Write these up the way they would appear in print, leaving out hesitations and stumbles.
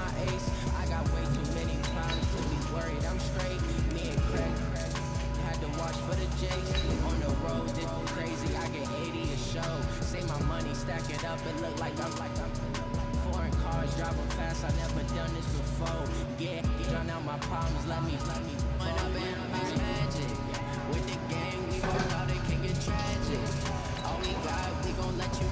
my ace. I got way too many problems to be worried. I'm straight. Me and Craig had to watch for the Jakes. On the road, this crazy. I get 80 a show. Say my money, stack it up, it look like I'm foreign cars driving fast. I never done this before. Yeah, drown out my problems. Let me run up and it's magic. With the gang, we roll out, it can get tragic. All we got, we gon' let you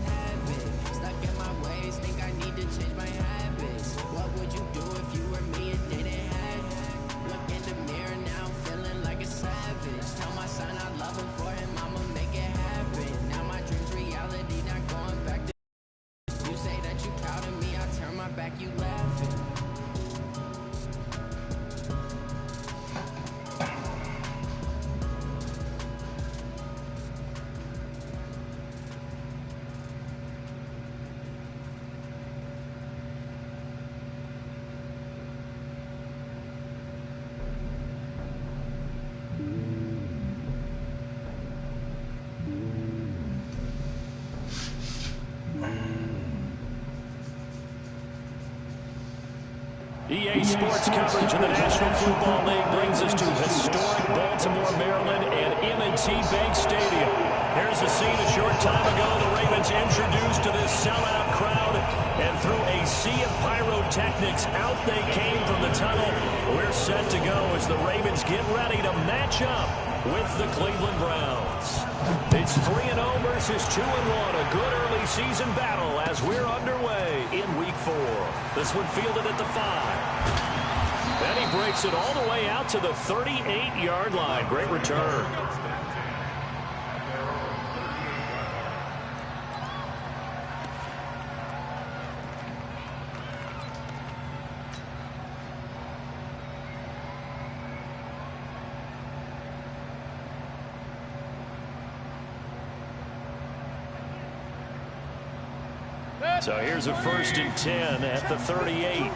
have it. Stuck in my ways, think I need to change my habits. What would you do if you were me and didn't have it? Look in the mirror now, feeling like a savage. Tell my son I love him, for him I'ma make it happen. Now my dream's reality, not going back to you say that you proud of me, I turn my back, you laughing. EA Sports coverage of the National Football League brings us to historic Baltimore, Maryland, and M&T Bank Stadium. Here's a scene a short time ago. The Ravens introduced to this sellout crowd, and through a sea of pyrotechnics, out they came from the tunnel. We're set to go as the Ravens get ready to match up with the Cleveland Browns. It's 3-0 versus 2-1. A good early season battle as we're underway in Week 4. This one fielded at the 5. Then he breaks it all the way out to the 38-yard line. Great return. So here's a 1st and 10 at the 38.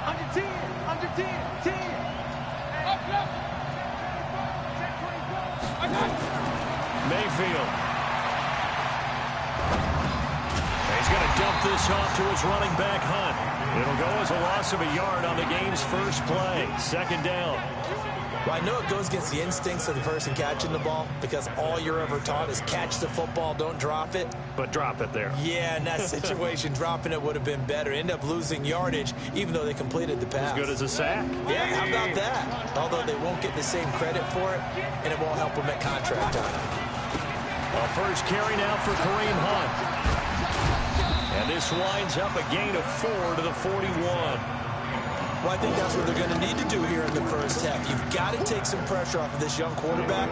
Under 10, under 10, 10. Mayfield. He's going to dump this off to his running back, Hunt. It'll go as a loss of a yard on the game's first play. 2nd down. Well, I know it goes against the instincts of the person catching the ball because all you're ever taught is catch the football, don't drop it. But drop it there. Yeah, in that situation, dropping it would have been better. End up losing yardage, even though they completed the pass. As good as a sack. Yeah, how about that? Although they won't get the same credit for it, and it won't help them at contract time. A first carry now for Kareem Hunt. And this winds up a gain of 4 to the 41. Well, I think that's what they're going to need to do here in the first half. You've got to take some pressure off of this young quarterback,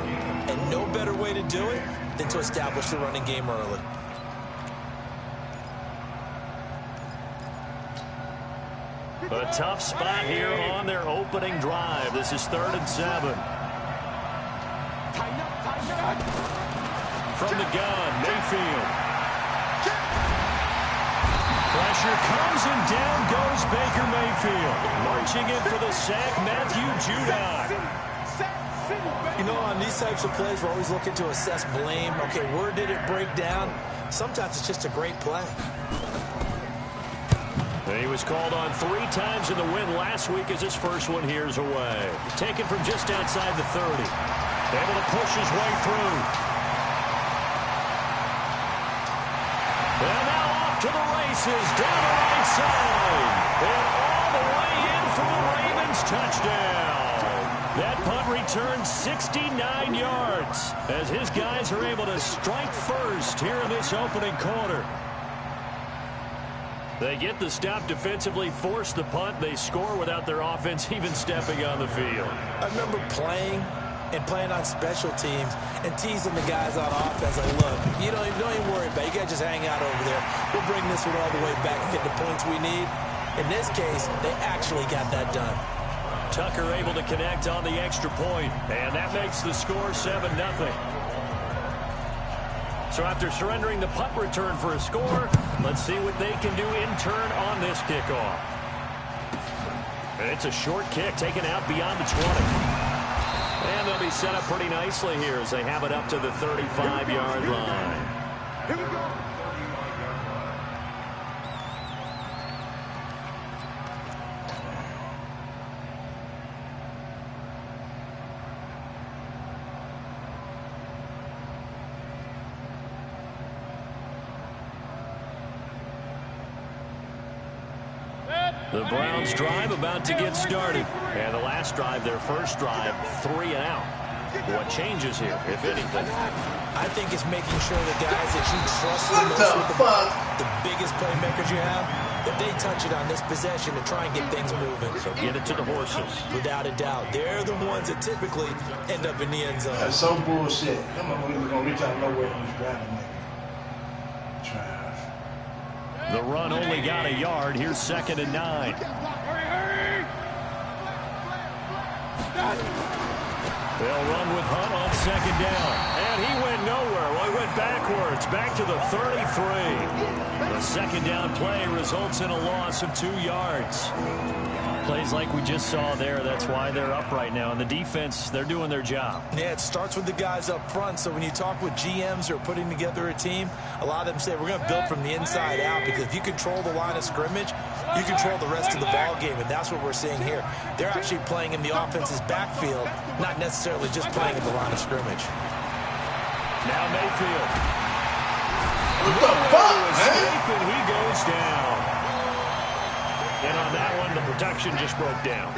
and no better way to do it than to establish the running game early. A tough spot here on their opening drive. This is 3rd and 7. From the gun, Mayfield. Pressure comes, and down goes Baker Mayfield. Marching in for the sack, Matthew Judon. You know, on these types of plays, we're always looking to assess blame. Okay, where did it break down? Sometimes it's just a great play. He was called on 3 times in the win last week as his first one here's away. Taken from just outside the 30. Able to push his way through. And now off to the races down the right side. And all the way in for the Ravens touchdown. That punt returns 69 yards as his guys are able to strike first here in this opening quarter. They get the stop defensively, force the punt. They score without their offense even stepping on the field. I remember playing on special teams and teasing the guys on offense. Like, look, don't even worry about it. You guys just hang out over there. We'll bring this one all the way back and get the points we need. In this case, they actually got that done. Tucker able to connect on the extra point, and that makes the score 7-0. So after surrendering the punt return for a score, let's see what they can do in turn on this kickoff. And it's a short kick taken out beyond the 20. And they'll be set up pretty nicely here as they have it up to the 35-yard line. Here we go. The Browns drive about to get started. And the last drive, their first drive, 3 and out. What changes here, if anything? I think it's making sure the guys that you trust the most, the biggest playmakers you have, that they touch it on this possession to try and get things moving. So get it to the horses. Without a doubt. They're the ones that typically end up in the end zone. That's so bullshit. I'm going to reach out nowhere and he's grabbing me. Trash. The run only got a yard. Here's 2nd and 9. They'll run with Hunt on 2nd down. And he went nowhere. Well, he went backwards. Back to the 33. The 2nd down play results in a loss of 2 yards. Plays like we just saw there. That's why they're up right now. And the defense, they're doing their job. Yeah, it starts with the guys up front. So when you talk with GMs who are putting together a team, a lot of them say we're going to build from the inside out, because if you control the line of scrimmage, you control the rest of the ball game, and that's what we're seeing here. They're actually playing in the offense's backfield, not necessarily just playing in the line of scrimmage. Now Mayfield. What the fuck, man? And he goes down. And on that one, the protection just broke down.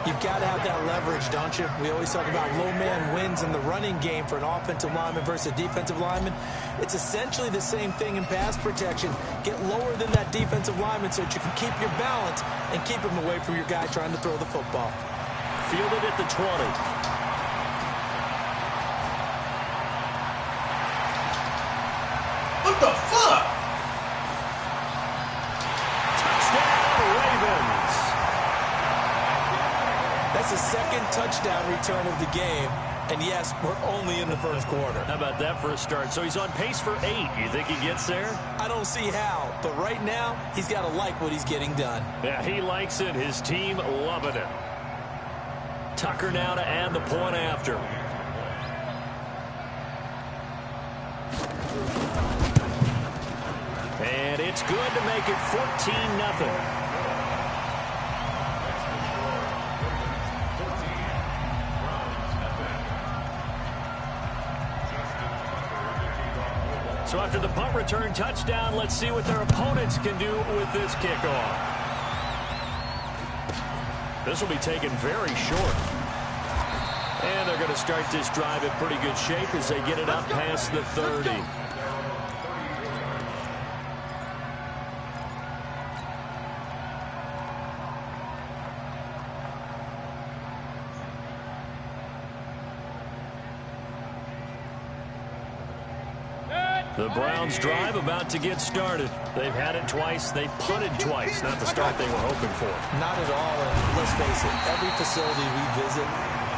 You've got to have that leverage, don't you? We always talk about low man wins in the running game for an offensive lineman versus a defensive lineman. It's essentially the same thing in pass protection. Get lower than that defensive lineman so that you can keep your balance and keep him away from your guy trying to throw the football. Fielded at the 20. What the fuck? That's the 2nd touchdown return of the game. And yes, we're only in the first quarter. How about that for a start? So he's on pace for 8. You think he gets there? I don't see how. But right now, he's got to like what he's getting done. Yeah, he likes it. His team loving it. Tucker now to add the point after. And it's good to make it 14-0. So after the punt return touchdown, let's see what their opponents can do with this kickoff. This will be taken very short. And they're going to start this drive in pretty good shape as they get it up past the 30. The Browns drive about to get started. They've had it twice. They've punted twice. Not the start they were hoping for. Not at all. And let's face it, every facility we visit,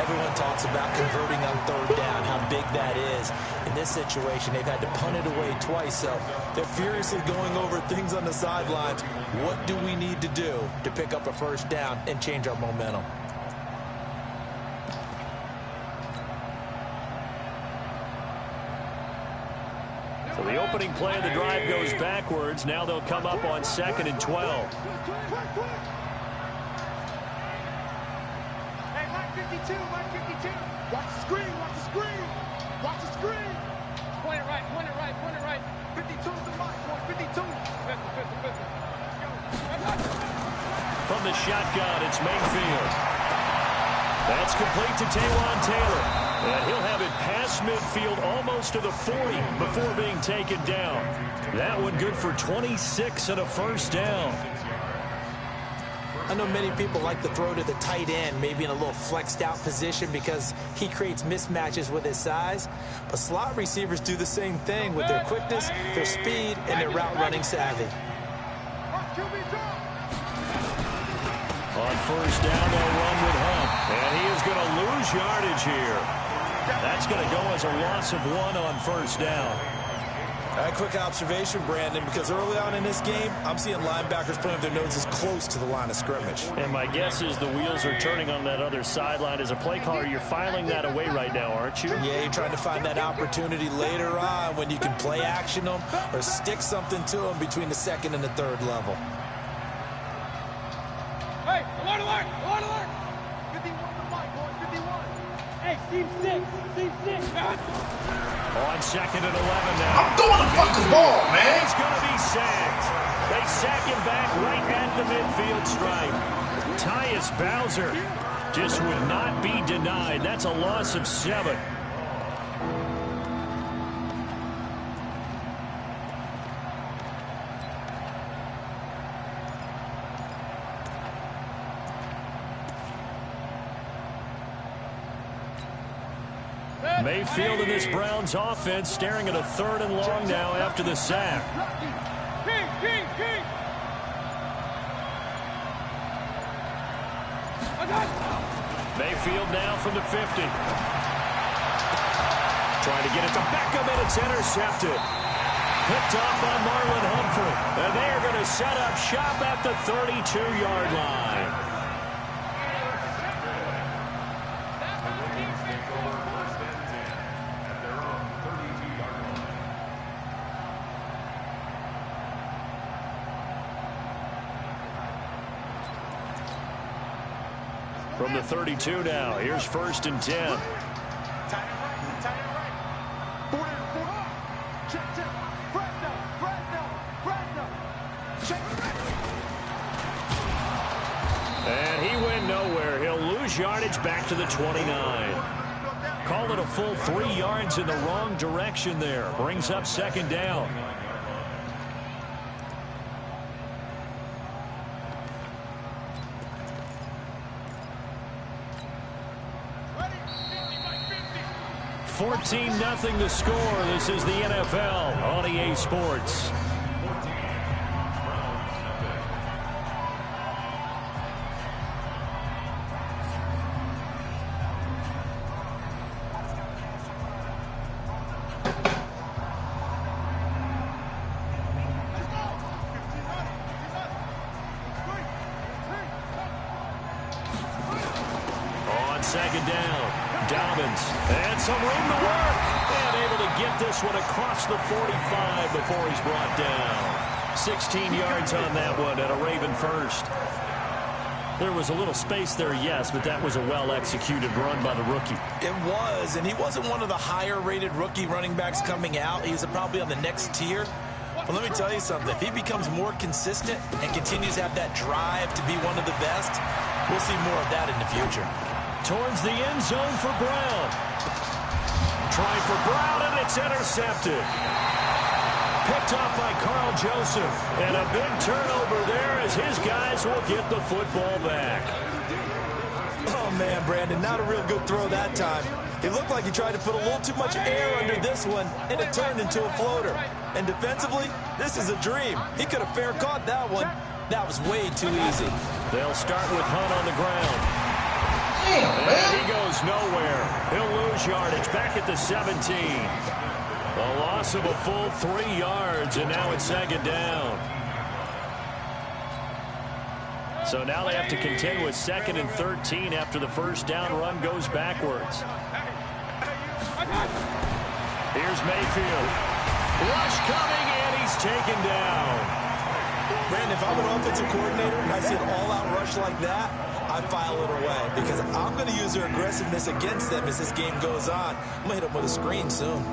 everyone talks about converting on 3rd down, how big that is. In this situation, they've had to punt it away twice. So they're furiously going over things on the sidelines. What do we need to do to pick up a 1st down and change our momentum? So the opening play of the drive goes backwards. Now they'll come up on 2nd and 12. Hey, Mike 52, Mike 52. Watch the screen, watch the screen. Watch the screen. Point it right, point it right, point it right. 52 is the mark, point 52. Pistol. From the shotgun, it's Mayfield. That's complete to Taywan Taylor. And he'll have it past midfield almost to the 40 before being taken down. That one good for 26 and a 1st down. I know many people like to throw to the tight end, maybe in a little flexed out position because he creates mismatches with his size. But slot receivers do the same thing with their quickness, their speed, and their route running savvy. On 1st down, they'll run with Hunt. And he is going to lose yardage here. That's going to go as a loss of 1 on 1st down. A quick observation, Brandon, because early on in this game, I'm seeing linebackers putting their noses close to the line of scrimmage. And my guess is the wheels are turning on that other sideline. As a play caller, you're filing that away right now, aren't you? Yeah, you're trying to find that opportunity later on when you can play action them or stick something to them between the 2nd and the 3rd level. Hey, alert, alert, alert, alert. 51 to Mike, boy, 51. Hey, Steve 6, Steve 6. On 2nd and 11 now. I'm throwing the fucking ball, man. He's going to be sacked. They sack him back right at the midfield stripe. Tyus Bowser just would not be denied. That's a loss of 7. Mayfield in this Browns offense staring at a 3rd and long now after the sack. Mayfield now from the 50. Trying to get it to Beckham, and it's intercepted. Picked off by Marlon Humphrey. And they are going to set up shop at the 32-yard line. From the 32 now, here's 1st and 10. And he went nowhere. He'll lose yardage back to the 29. Call it a full 3 yards in the wrong direction there. Brings up 2nd down. $14-0 the score. This is the NFL on EA Sports. On 2nd down. Dobbins, and some room to work, and able to get this one across the 45 before he's brought down. 16 yards on that one and a Raven first. There was a little space there, yes, but that was a well-executed run by the rookie. It was, and he wasn't one of the higher-rated rookie running backs coming out. He's probably on the next tier. But let me tell you something. If he becomes more consistent and continues to have that drive to be one of the best, we'll see more of that in the future. Towards the end zone for Brown. Trying for Brown, and it's intercepted. Picked off by Carl Joseph. And a big turnover there as his guys will get the football back. Oh, man, Brandon, not a real good throw that time. It looked like he tried to put a little too much air under this one, and it turned into a floater. And defensively, this is a dream. He could have fair caught that one. That was way too easy. They'll start with Hunt on the ground. And he goes nowhere. He'll lose yardage back at the 17. A loss of a full 3 yards, and now it's 2nd down. So now they have to contend with 2nd and 13 after the 1st down run goes backwards. Here's Mayfield. Rush coming, and he's taken down. Brandon, if I'm an offensive coordinator and I see an all-out rush like that, I file it away because I'm going to use their aggressiveness against them as this game goes on. I'm going to hit them with a screen soon.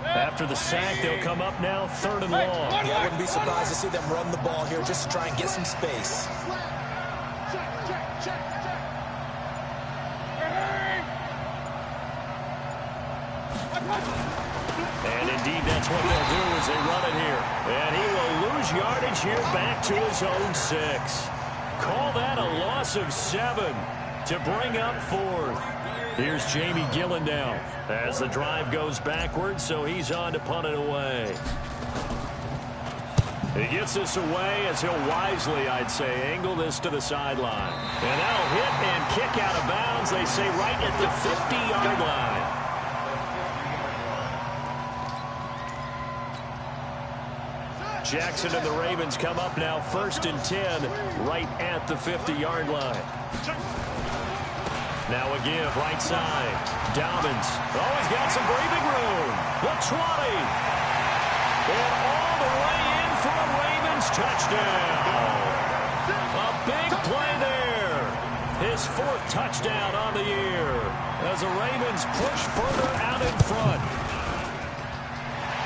After the sack, they'll come up now 3rd and long. Yeah, I wouldn't be surprised to see them run the ball here just to try and get some space. And indeed, that's what they'll do as they run it here. And he will lose yardage here back to his own 6. Call that a loss of 7 to bring up 4th. Here's Jamie Gillen now as the drive goes backwards, so he's on to punt it away. He gets this away as he'll wisely, I'd say, angle this to the sideline. And that'll hit and kick out of bounds, they say, right at the 50-yard line. Jackson and the Ravens come up now 1st and 10 right at the 50-yard line. Now a give right side. Dobbins. Oh, he's got some breathing room. The 20. And all the way in for a Ravens touchdown. A big play there. his 4th touchdown on the year as the Ravens push further out in front.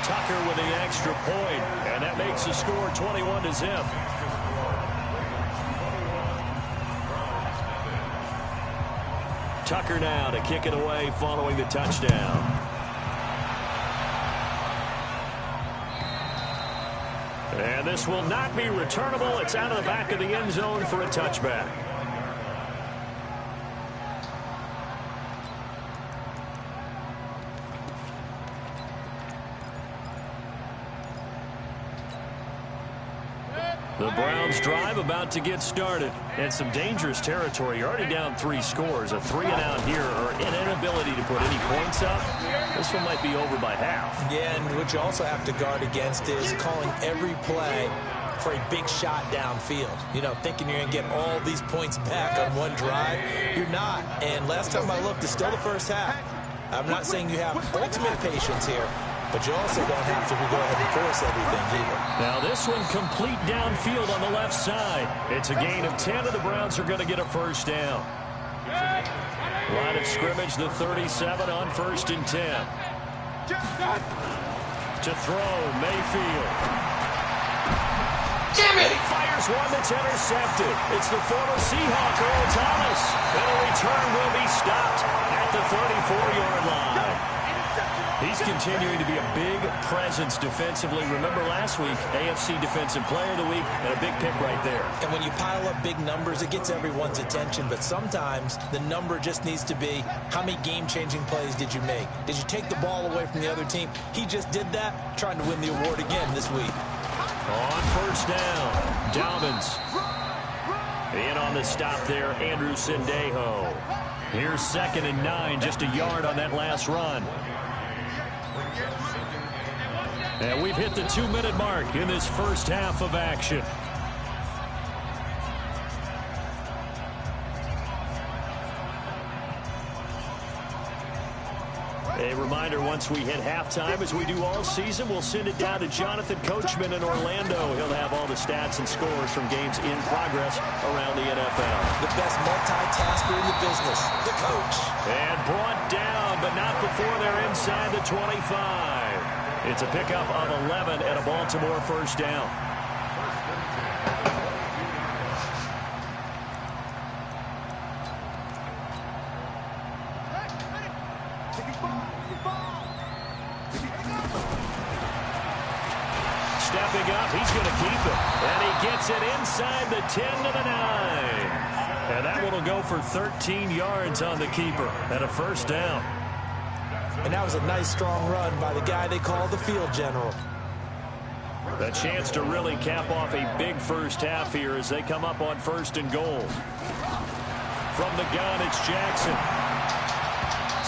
Tucker with the extra point, and that makes the score 21-0. Tucker now to kick it away following the touchdown. And this will not be returnable. It's out of the back of the end zone for a touchback. The Browns drive about to get started. And some dangerous territory. You're already down 3 scores. A 3-and-out here or an inability to put any points up. This one might be over by half. Yeah, and what you also have to guard against is calling every play for a big shot downfield. You know, thinking you're going to get all these points back on one drive. You're not. And last time I looked, it's still the first half. I'm not saying you have ultimate patience here, but you also don't have to go ahead and force everything either. Now this one complete downfield on the left side. It's a gain of 10, and the Browns are going to get a first down. Line of scrimmage, the 37 on 1st and 10. To throw, Mayfield. Damn it! And he fires one that's intercepted. It's the former Seahawk, Earl Thomas. And a return will be stopped at the 34-yard line. He's continuing to be a big presence defensively. Remember last week, AFC Defensive Player of the Week, and a big pick right there. And when you pile up big numbers, it gets everyone's attention. But sometimes the number just needs to be, how many game-changing plays did you make? Did you take the ball away from the other team? He just did that, trying to win the award again this week. On 1st down, Dobbins. In on the stop there, Andrew Sendejo. Here's 2nd and 9, just a yard on that last run. And we've hit the 2-minute mark in this first half of action. A reminder, once we hit halftime, as we do all season, we'll send it down to Jonathan Coachman in Orlando. He'll have all the stats and scores from games in progress around the NFL. The best multitasker in the business, the coach. And brought down, but not before they're inside the 25. It's a pickup of 11 and a Baltimore first down. Stepping up, he's going to keep it. And he gets it inside the 10 to the 9. And that one will go for 13 yards on the keeper and a first down. And that was a nice, strong run by the guy they call the field general. A chance to really cap off a big first half here as they come up on 1st and goal. From the gun, it's Jackson.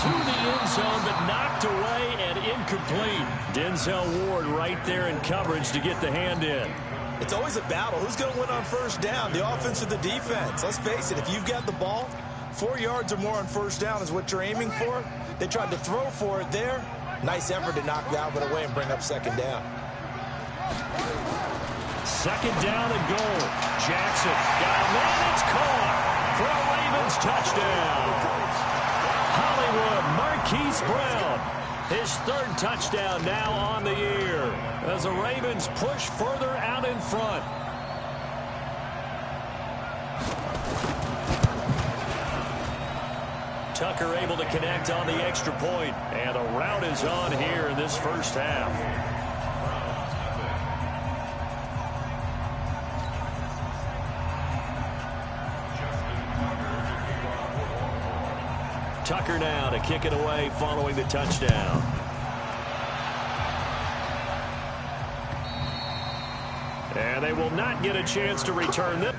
To the end zone, but knocked away and incomplete. Denzel Ward right there in coverage to get the hand in. It's always a battle. Who's going to win on 1st down, the offense or the defense? Let's face it, if you've got the ball, 4 yards or more on 1st down is what you're aiming for. They tried to throw for it there. Nice effort to knock Albert away and bring up 2nd down. 2nd down and goal. Jackson got a man. It's caught for a Ravens touchdown. Hollywood Marquise Brown, his 3rd touchdown now on the year as the Ravens push further out in front. Tucker able to connect on the extra point, and a rout is on here in this first half. Tucker now to kick it away following the touchdown. And they will not get a chance to return this.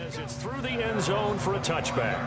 As it's through the end zone for a touchback.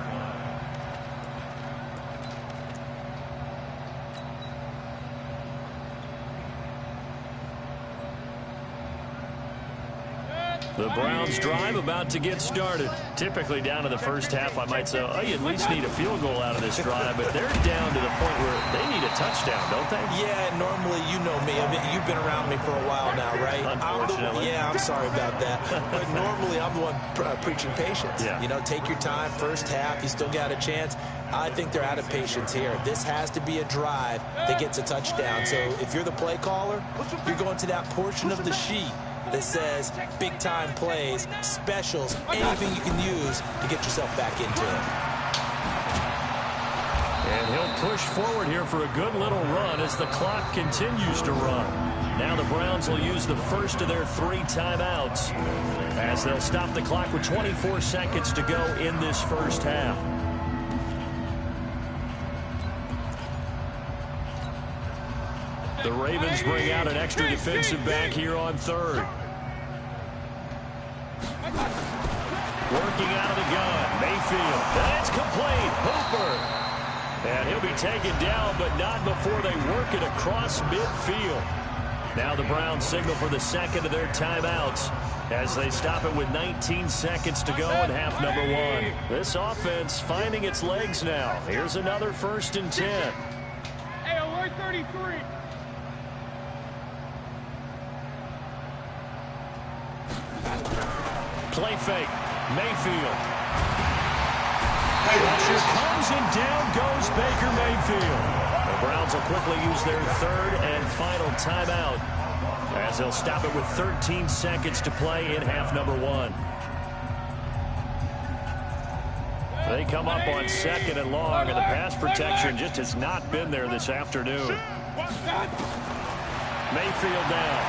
The Browns drive about to get started. Typically down to the first half, I might say, oh, you at least need a field goal out of this drive, but they're down to the point where they need a touchdown, don't they? Yeah, normally, you know me. I mean, you've been around me for a while now, right? Unfortunately. I'm sorry about that. But normally, I'm the one preaching patience. Yeah. You know, take your time, first half, you still got a chance. I think they're out of patience here. This has to be a drive that gets a touchdown. So if you're the play caller, you're going to that portion of the sheet that says big-time plays, specials, anything you can use to get yourself back into it. And he'll push forward here for a good little run as the clock continues to run. Now the Browns will use the first of their 3 timeouts as they'll stop the clock with 24 seconds to go in this first half. The Ravens bring out an extra defensive back here on third. Working out of the gun, Mayfield. That's complete. Hooper. And he'll be taken down, but not before they work it across midfield. Now the Browns signal for the second of their timeouts as they stop it with 19 seconds to go in half number 1. This offense finding its legs now. Here's another 1st and 10. Hey, alert 33. Play fake. Mayfield. Pressure comes and down goes Baker Mayfield. The Browns will quickly use their 3rd and final timeout as they'll stop it with 13 seconds to play in half number 1. They come up on 2nd and long, and the pass protection just has not been there this afternoon. Mayfield down.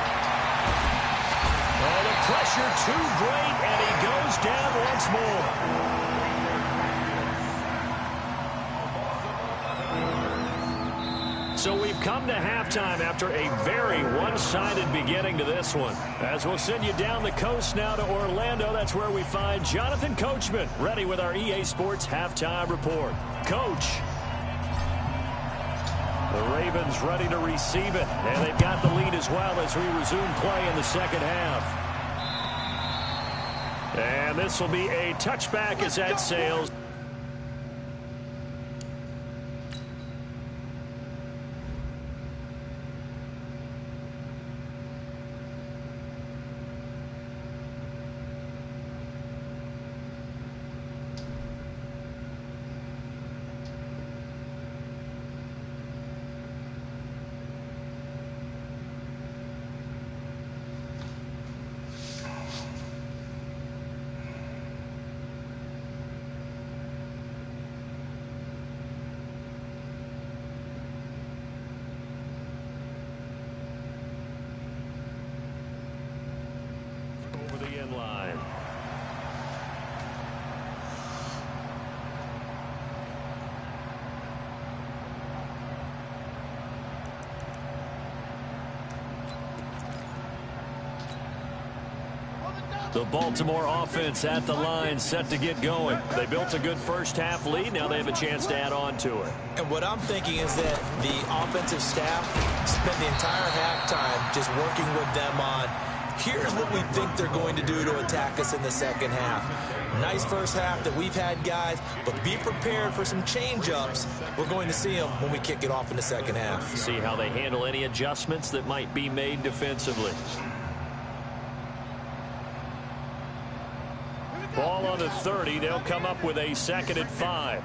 Oh, the pressure too great, and he goes down once more. So we've come to halftime after a very one-sided beginning to this one. As we'll send you down the coast now to Orlando, that's where we find Jonathan Coachman, ready with our EA Sports Halftime Report. Coach. The Ravens ready to receive it, and they've got the lead as well as we resume play in the second half. And this will be a touchback as that sails. Line. The Baltimore offense at the line, set to get going. They built a good first half lead. Now they have a chance to add on to it. And what I'm thinking is that the offensive staff spent the entire halftime just working with them on, here's what we think they're going to do to attack us in the second half. Nice first half that we've had, guys, but be prepared for some change-ups. We're going to see them when we kick it off in the second half. See how they handle any adjustments that might be made defensively. Ball on the 30. They'll come up with a 2nd and 5.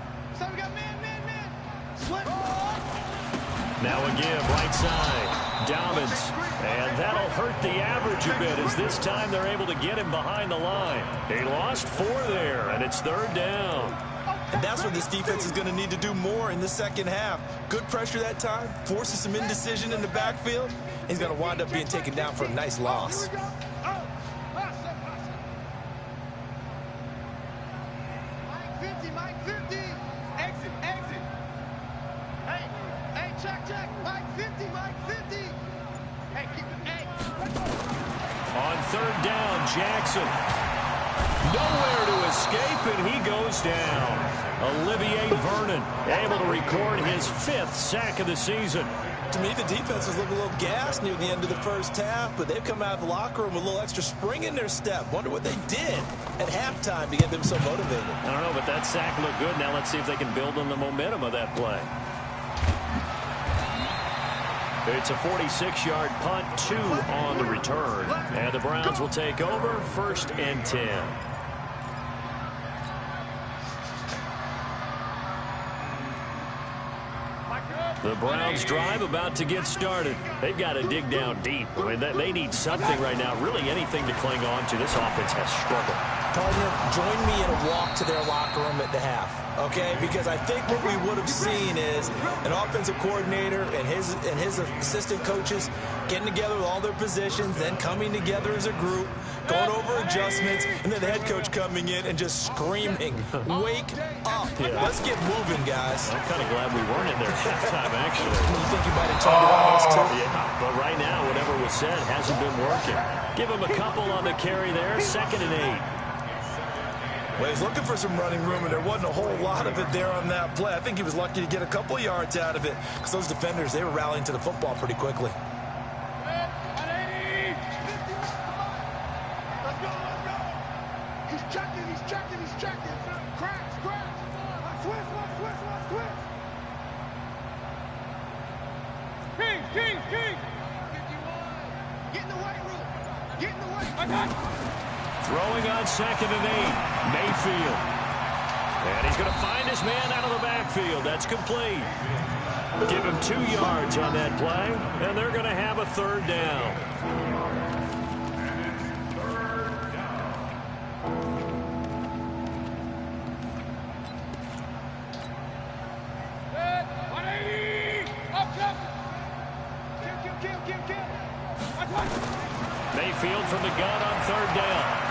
Now again, right side. Dobbins. And that'll hurt the average a bit as this time they're able to get him behind the line. He lost 4 there, and it's 3rd down. And that's what this defense is going to need to do more in the second half. Good pressure that time, forces some indecision in the backfield. He's going to wind up being taken down for a nice loss. Mike 50. Exit. Hey, check. Mike 50. Hey, keep it. Hey. On 3rd down, Jackson. Nowhere to escape, and he goes down. Olivier Vernon able to record his 5th sack of the season. To me, the defense was looking a little gassed near the end of the first half, but they've come out of the locker room with a little extra spring in their step. Wonder what they did at halftime to get them so motivated. I don't know, but that sack looked good. Now let's see if they can build on the momentum of that play. It's a 46-yard punt, 2 on the return. And the Browns will take over, 1st and 10. The Browns drive about to get started. They've got to dig down deep. I mean, they need something right now, really anything to cling on to. This offense has struggled. Partner, join me in a walk to their locker room at the half, okay? Because I think what we would have seen is an offensive coordinator and his assistant coaches getting together with all their positions, then coming together as a group, going over adjustments, and then the head coach coming in and just screaming, "Wake up. Yeah. Let's get moving, guys." I'm kind of glad we weren't in there at halftime, actually. You think you might have turned it on us, too? Yeah, but right now, whatever was said hasn't been working. Give him a couple on the carry there, 2nd and 8. Well, he's looking for some running room, and there wasn't a whole lot of it there on that play. I think he was lucky to get a couple yards out of it because those defenders, they were rallying to the football pretty quickly. He's checking. Crash. Switch. King. 51. Get in the weight room. Throwing on 2nd and 8, Mayfield. And he's going to find his man out of the backfield. That's complete. Give him 2 yards on that play, and they're going to have a 3rd down. Mayfield from the gun on 3rd down.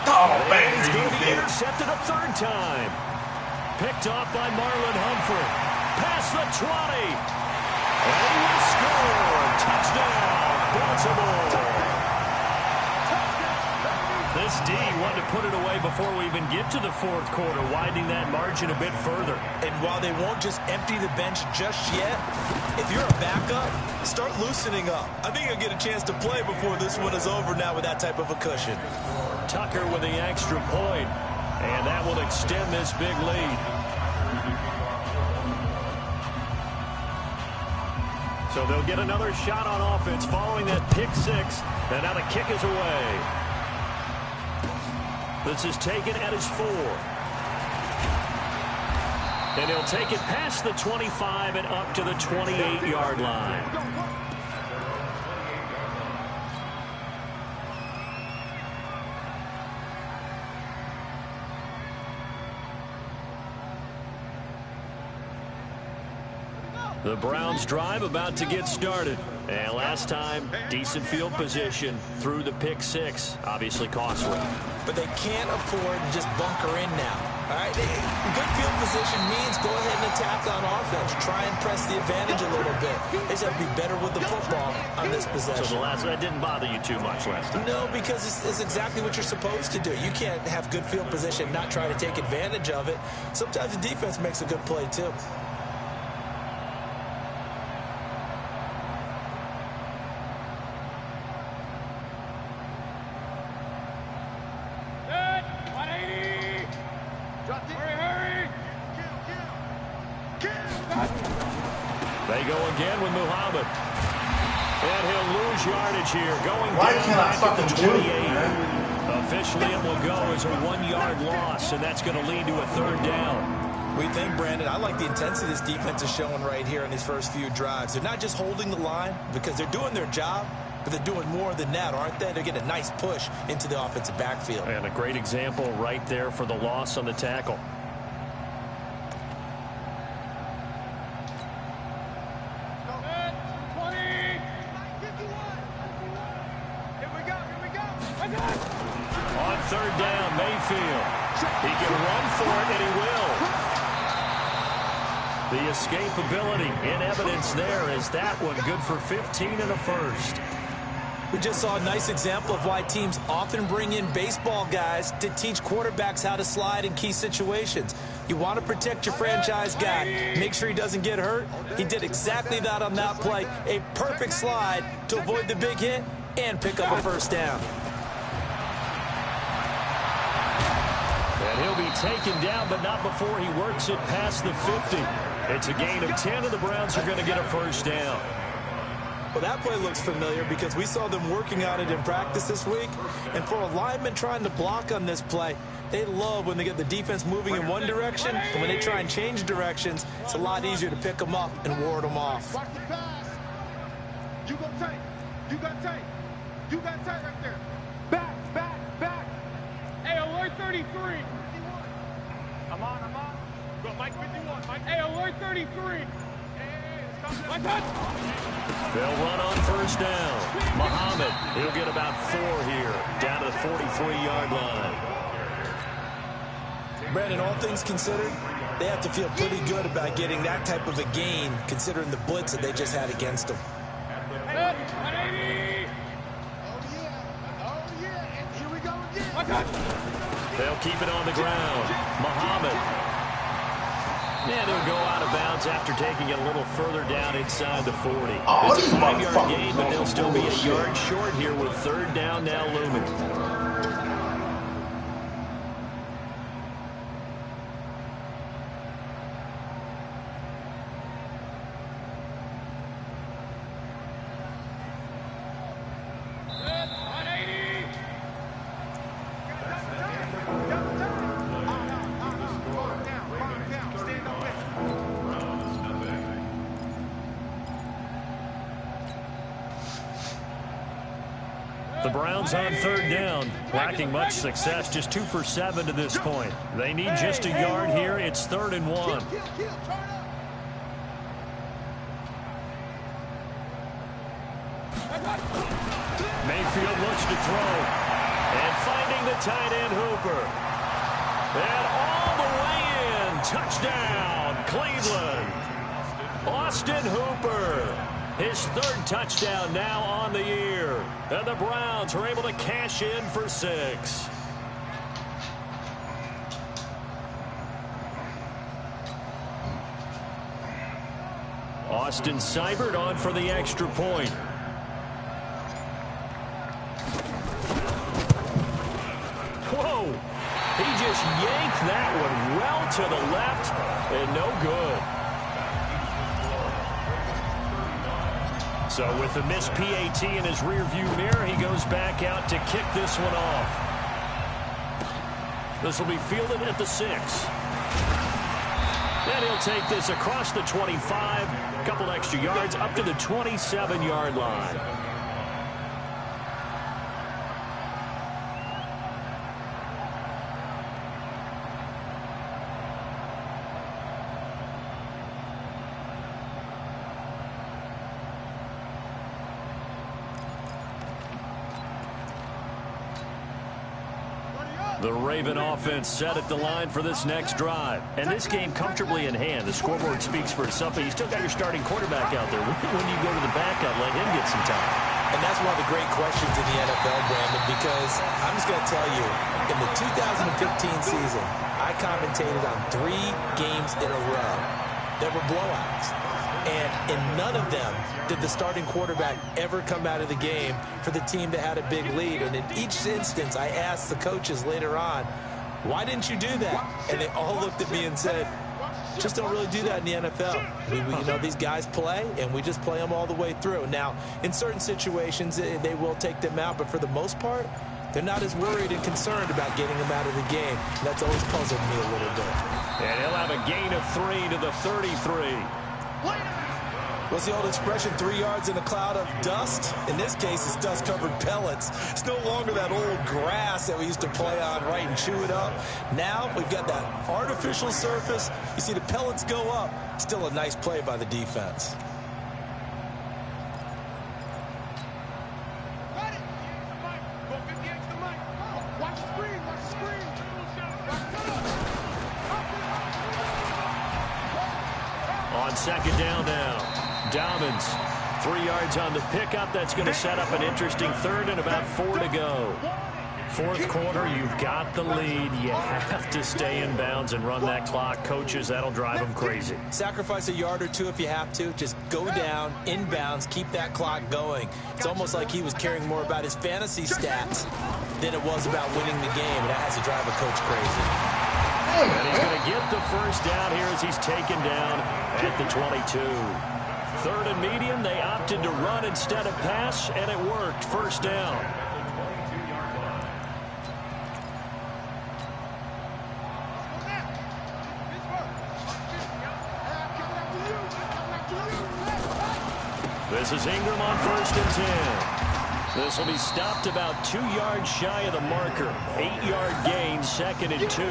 Oh, man, He's going to be you intercepted a 3rd time. Picked off by Marlon Humphrey. Past the 20. And he will score. Touchdown, Baltimore. This D wanted to put it away before we even get to the 4th quarter, widening that margin a bit further. And while they won't just empty the bench just yet, if you're a backup, start loosening up. I think you'll get a chance to play before this one is over now with that type of a cushion. Tucker with the extra point, and that will extend this big lead. So they'll get another shot on offense following that pick 6, and now the kick is away. This is taken at his 4. And he'll take it past the 25 and up to the 28-yard line. The Browns drive about to get started. And last time, decent field position through the pick 6. Obviously costly. But they can't afford to just bunker in now. All right? Good field position means go ahead and attack on offense. Try and press the advantage a little bit. They just have to be better with the football on this possession. So that didn't bother you too much last time? No, because it's exactly what you're supposed to do. You can't have good field position and not try to take advantage of it. Sometimes the defense makes a good play, too. They go again with Muhammad. And he'll lose yardage here. Going Why down can't I back at the fucking 28. do it, man? Officially, it will go as a 1-yard loss, and that's going to lead to a 3rd down. We think, Brandon, I like the intensity this defense is showing right here in these first few drives. They're not just holding the line because they're doing their job, but they're doing more than that, aren't they? They're getting a nice push into the offensive backfield. And a great example right there for the loss on the tackle. On 3rd down, Mayfield. He can run for it, and he will. The escapability in evidence there is that one good for 15 and a 1st. We just saw a nice example of why teams often bring in baseball guys to teach quarterbacks how to slide in key situations. You want to protect your franchise guy. Make sure he doesn't get hurt. He did exactly that on that play. A perfect slide to avoid the big hit and pick up a first down. And he'll be taken down, but not before he works it past the 50. It's a gain of 10, and the Browns are going to get a first down. Well, that play looks familiar because we saw them working on it in practice this week. And for a lineman trying to block on this play, they love when they get the defense moving in one direction. And when they try and change directions, it's a lot easier to pick them up and ward them off. Watch the pass. You go tight. You got tight. You got tight right there. Back. Hey, alert 33. I'm on. Go, Mike 51. Mike. Hey, alert 33. Mike, touch. They'll run on first down. Muhammad, he'll get about 4 here, down to the 43-yard line. Brandon, all things considered, they have to feel pretty good about getting that type of a gain, considering the blitz that they just had against them. 180. Oh, yeah. And here we go again. They'll keep it on the ground. Muhammad. And he'll go out of bounds after taking it a little further down inside the 40. It's a 5-yard gain, but they'll still be a yard short here with third down now looming. The Browns on third down, lacking much success, just 2 for 7 to this point. They need just a yard here. It's 3rd and 1. Mayfield looks to throw. And finding the tight end Hooper. And all the way in. Touchdown, Cleveland. Austin Hooper. His 3rd touchdown now on the year. And the Browns are able to cash in for 6. Austin Seibert on for the extra point. Whoa! He just yanked that one well to the left and no good. So with the missed PAT in his rearview mirror, he goes back out to kick this one off. This will be fielded at the 6. Then he'll take this across the 25, a couple extra yards up to the 27-yard line. The Raven offense set at the line for this next drive. And this game comfortably in hand. The scoreboard speaks for itself, but you still got your starting quarterback out there. When you go to the backup, let him get some time. And that's one of the great questions in the NFL, Brandon, because I'm just going to tell you, in the 2015 season, I commentated on 3 games in a row that were blowouts. And in none of them did the starting quarterback ever come out of the game for the team that had a big lead. And in each instance, I asked the coaches later on, why didn't you do that? And they all looked at me and said, just don't really do that in the NFL. You know, these guys play, and we just play them all the way through. Now, in certain situations, they will take them out, but for the most part, they're not as worried and concerned about getting them out of the game. And that's always puzzled me a little bit. And he'll have a gain of 3 to the 33. What's the old expression, 3 yards in a cloud of dust? In this case, it's dust-covered pellets. It's no longer that old grass that we used to play on, right, and chew it up. Now we've got that artificial surface. You see the pellets go up. Still a nice play by the defense. On second down now, Dobbins, 3 yards on the pickup. That's going to set up an interesting 3rd and about 4 to go. Fourth quarter, you've got the lead. You have to stay in bounds and run that clock. Coaches, that'll drive them crazy. Sacrifice a yard or two if you have to. Just go down, in bounds, keep that clock going. It's almost like he was caring more about his fantasy stats than it was about winning the game. And that has to drive a coach crazy. And he's going to get the first down here as he's taken down at the 22. Third and medium, they opted to run instead of pass, and it worked. First down. This is Ingram on 1st and 10. This will be stopped about 2 yards shy of the marker. 8-yard gain, 2nd and 2.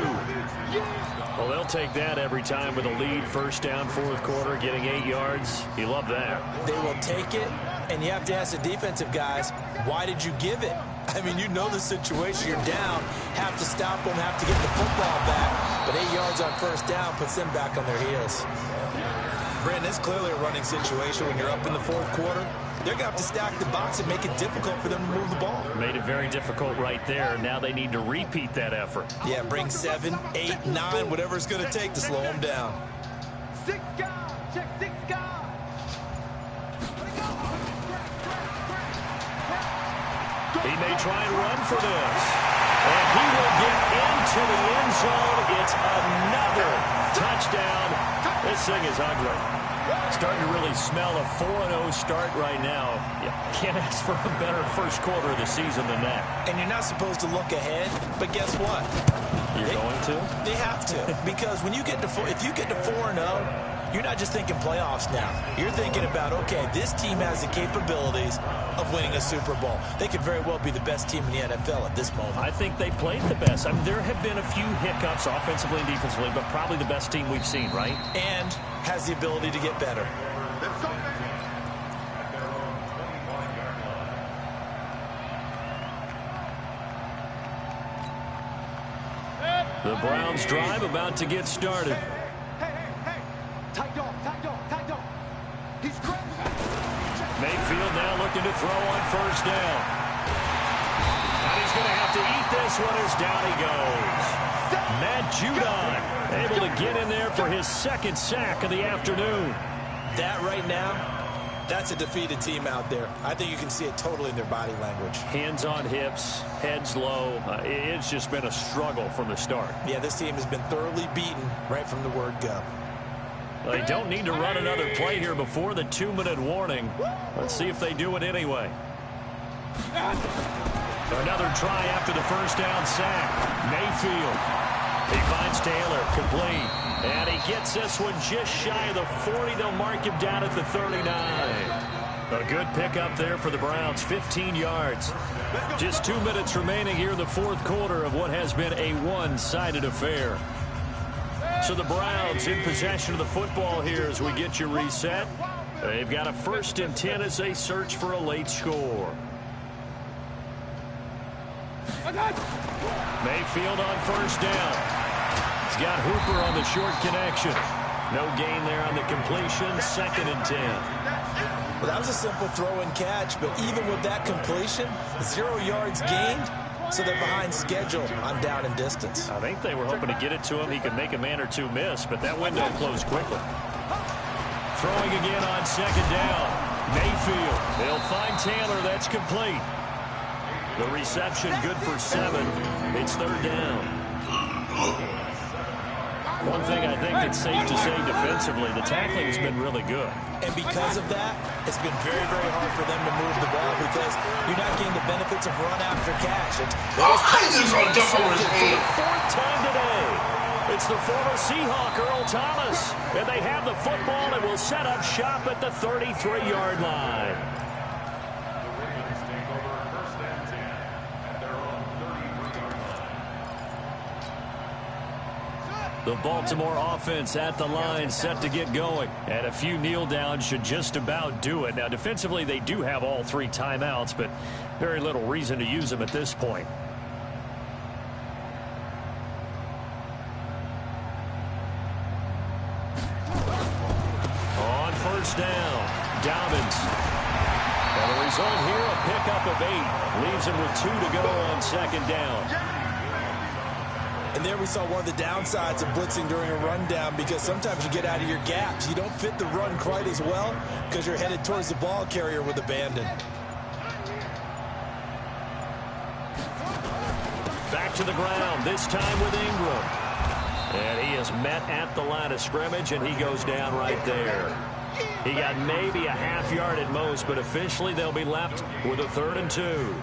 Well, they'll take that every time with a lead. First down, fourth quarter, getting 8 yards. You love that. They will take it, and you have to ask the defensive guys, why did you give it? I mean, you know the situation. You're down, have to stop them, have to get the football back. But 8 yards on first down puts them back on their heels. Brandon, it's clearly a running situation when you're up in the fourth quarter. They're going to have to stack the box and make it difficult for them to move the ball. Made it very difficult right there. Now they need to repeat that effort. Yeah, bring 7, 8, 9, whatever it's going to take to slow them down. 6 guys. Check 6 guys. He may try and run for this. And he will get into the end zone. It's another touchdown. This thing is ugly. Starting to really smell a 4-0 start right now. You can't ask for a better first quarter of the season than that. And you're not supposed to look ahead, but guess what? You're going to? They have to. Because when you get to if you get to 4-0, you're not just thinking playoffs now. You're thinking about, okay, this team has the capabilities of winning a Super Bowl. They could very well be the best team in the NFL at this moment. I think they played the best. I mean, there have been a few hiccups offensively and defensively, but probably the best team we've seen, right? And has the ability to get better. The Browns drive about to get started. Hey. Tight dog. He's crazy. Mayfield now looking to throw on first down. And he's going to have to eat this one as down he goes. Matt Judon able to get in there for his 2nd sack of the afternoon. That right now, that's a defeated team out there. I think you can see it totally in their body language. Hands on hips, heads low. It's just been a struggle from the start. Yeah, this team has been thoroughly beaten right from the word go. They don't need to run another play here before the 2-minute warning. Let's see if they do it anyway. Another try after the first down sack. Mayfield. He finds Taylor, complete. And he gets this one just shy of the 40. They'll mark him down at the 39. A good pickup there for the Browns, 15 yards. Just 2 minutes remaining here in the fourth quarter of what has been a one-sided affair. So the Browns in possession of the football here as we get you reset. They've got a 1st and 10 as they search for a late score. Mayfield on first down. He's got Hooper on the short connection. No gain there on the completion. 2nd and 10. Well, that was a simple throw and catch, but even with that completion, 0 yards gained. So they're behind schedule on down and distance. I think they were hoping to get it to him. He could make a man or two miss, but that window closed quickly. Throwing again on 2nd down. Mayfield. They'll find Taylor. That's complete. The reception good for 7. It's 3rd down. One thing I think it's safe to say defensively, the tackling has been really good. And because of that, it's been very, very hard for them to move the ball because you're not getting the benefits of run after catch. For the 4th time today, it's the former Seahawk Earl Thomas. And they have the football and will set up shop at the 33-yard line. The Baltimore offense at the line set to get going. And a few kneel downs should just about do it. Now, defensively, they do have all 3 timeouts, but very little reason to use them at this point. On first down, Dobbins. And the result here, a pickup up of 8. Leaves him with 2 to go on second down. And there we saw one of the downsides of blitzing during a rundown, because sometimes you get out of your gaps. You don't fit the run quite as well because you're headed towards the ball carrier with abandon. Back to the ground, this time with Ingram. And he is met at the line of scrimmage, and he goes down right there. He got maybe a half yard at most, but officially they'll be left with a 3rd and 2.